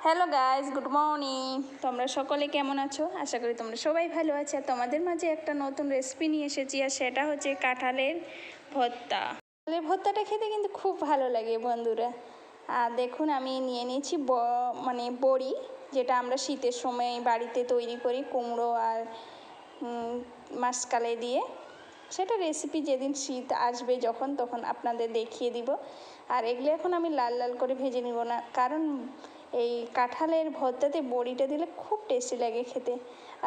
Hello guys, good morning. তোমরা সকলে কেমন আছো? আশা করি তোমরা সবাই ভালো আছো। আর তোমাদের মাঝে একটা নতুন রেসিপি নিয়ে এসেছি, আর সেটা হচ্ছে কাঁঠালের ভর্তা। কাঁঠালের ভর্তাটা খেতে কিন্তু খুব ভালো লাগে বন্ধুরা। আর দেখুন, আমি নিয়ে নিয়েছি বড়ি, যেটা আমরা শীতের সময় বাড়িতে তৈরি করি কুমড়ো আর মাসকালাই দিয়ে। সেটা রেসিপি যেদিন শীত আসবে তখন আপনাদের দেখিয়ে দিব। আর এগুলো এখন আমি লাল লাল করে ভেজে নিব না, কারণ এই কাঁঠালের ভর্তাতে বড়িটা দিলে খুব টেস্টি লাগে খেতে।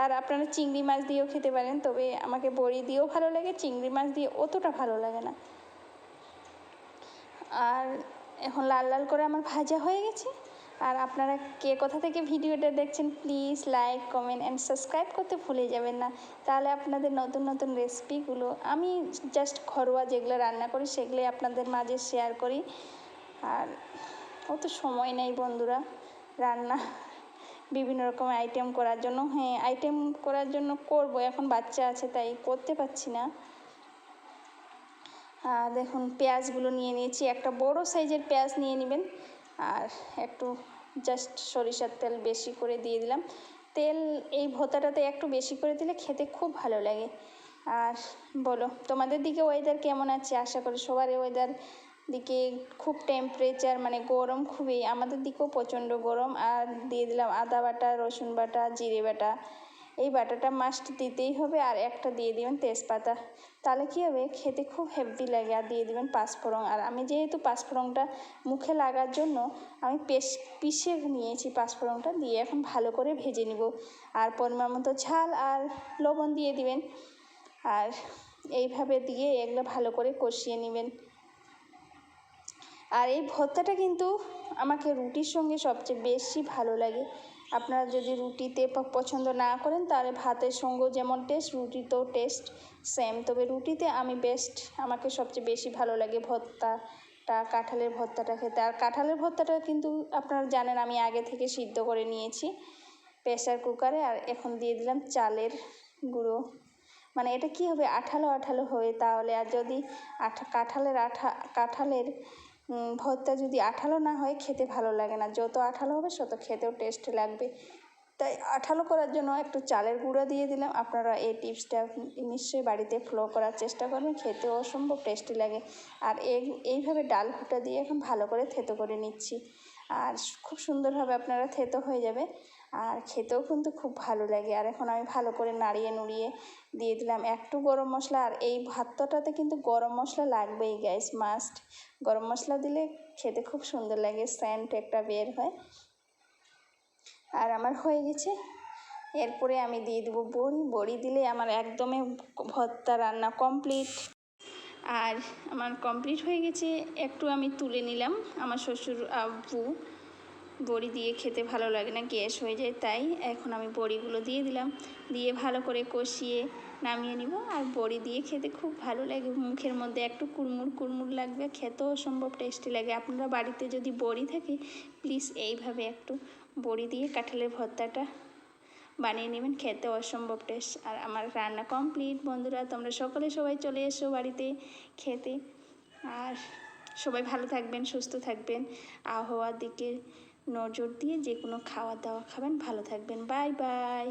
আর আপনারা চিংড়ি মাছ দিয়েও খেতে পারেন, তবে আমাকে বড়ি দিয়েও ভালো লাগে, চিংড়ি মাছ দিয়ে অতটা ভালো লাগে না। আর এখন লাল লাল করে আমার ভাজা হয়ে গেছে। আর আপনারা কে কোথা থেকে ভিডিওটা দেখছেন, please like, comment and subscribe করতে ভুলে যাবেন না। তাহলে আপনাদের নতুন নতুন রেসিপিগুলো, আমি জাস্ট ঘরোয়া যেগুলো রান্না করি সেগুলোই আপনাদের মাঝে শেয়ার করি। আর অত সময় নেই বন্ধুরা রান্না বিভিন্ন রকম আইটেম করার জন্য। হ্যাঁ, আইটেম করার জন্য করব, এখন বাচ্চা আছে তাই করতে পারছি না। দেখুন, পেঁয়াজগুলো নিয়ে নিয়েছি, একটা বড় সাইজের পেঁয়াজ নিয়ে নেবেন। আর একটু জাস্ট সরিষার তেল বেশি করে দিয়ে দিলাম। তেল এই ভর্তাটাতে একটু বেশি করে দিলে খেতে খুব ভালো লাগে। আর বলো, তোমাদের দিকে ওয়েদার কেমন আছে? আশা করি সবার ওয়েদার দিকে খুব টেম্পারেচার গরম খুবই, আমাদের দিকেও প্রচণ্ড গরম। আর দিয়ে দিলাম আদা বাটা, রসুন বাটা, জিরে বাটা। এই বাটাটা মাস্ট দিতেই হবে। আর একটা দিয়ে দিবেন তেজপাতা, তাহলে কী হবে, খেতে খুব হেভি লাগে। আর দিয়ে দিবেন পাঁচফোড়ন। আর আমি যেহেতু পাঁচফোড়নটা মুখে লাগার জন্য আমি পিষে নিয়েছি, পাঁচফোড়নটা দিয়ে এখন ভালো করে ভেজে নিব। আর পরিমাণ মতো ঝাল আর লবণ দিয়ে দিবেন। আর এইভাবে দিয়ে এগুলো ভালো করে কষিয়ে নেবেন। আর এই ভর্তাটা কিন্তু আমাকে রুটির সঙ্গে সবচেয়ে বেশি ভালো লাগে। আপনারা যদি রুটিতে পছন্দ না করেন, তাহলে ভাতের সঙ্গেও যেমন টেস্ট, রুটিতেও টেস্ট সেম। তবে রুটিতে আমাকে সবচেয়ে বেশি ভালো লাগে ভর্তাটা, কাঁঠালের ভর্তাটা খেতে। আর কাঁঠালের ভর্তাটা কিন্তু আপনারা জানেন আমি আগে থেকে সিদ্ধ করে নিয়েছি প্রেসার কুকারে। আর এখন দিয়ে দিলাম চালের গুঁড়ো। এটা কী হবে, আঠালো আঠালো হয়ে। তাহলে আর যদি কাঁঠালের ভর্তা যদি আঠালো না হয়, খেতে ভালো লাগে না। যত আঠালো হবে তত খেতেও টেস্ট লাগবে। তাই আঠালো করার জন্য একটু চালের গুঁড়ো দিয়ে দিলাম। আপনারা এই টিপসটা নিশ্চয়ই বাড়িতে ফলো করার চেষ্টা করবেন, খেতে অসম্ভব টেস্টি লাগে। আর এইভাবে ডাল ফুটা দিয়ে এখন ভালো করে থেতো করে নিচ্ছি। আর খুব সুন্দরভাবে আপনারা থেতো হয়ে যাবে, আর খেতেও কিন্তু খুব ভালো লাগে। আর এখন আমি ভালো করে নাড়িয়ে নুড়িয়ে দিয়ে দিলাম একটু গরম মশলা। আর এই ভর্তাটাতে কিন্তু গরম মশলা লাগবেই গাইস, মাস্ট। গরম মশলা দিলে খেতে খুব সুন্দর লাগে, সেন্ট একটা বের হয়। আর আমার হয়ে গেছে। এরপরে আমি দিয়ে দেবো বড়ি দিলে আমার একদমই ভর্তা রান্না কমপ্লিট। আর আমার কমপ্লিট হয়ে গেছে। একটু আমি তুলে নিলাম, আমার শ্বশুর আব্বু বড়ি দিয়ে খেতে ভালো লাগে না, গ্যাস হয়ে যায়, তাই এখন আমি বড়িগুলো দিয়ে দিলাম, দিয়ে ভালো করে কষিয়ে নামিয়ে নিব। আর বড়ি দিয়ে খেতে খুব ভালো লাগে, মুখের মধ্যে একটু কুড়মুড় কুড়মুড় লাগবে, খেতেও অসম্ভব টেস্টি লাগে। আপনারা বাড়িতে যদি বড়ি থাকে, প্লিজ এইভাবে একটু বড়ি দিয়ে কাঁঠালের ভর্তাটা বানিয়ে নেবেন, খেতে অসম্ভব টেস্ট। আর আমার রান্না কমপ্লিট বন্ধুরা, তোমরা সবাই চলে এসো বাড়িতে খেতে। আর সবাই ভালো থাকবেন, সুস্থ থাকবেন, আবহাওয়ার দিকে নজর দিয়ে যে কোনো খাওয়া দাওয়া খাবেন, ভালো থাকবেন। Bye bye.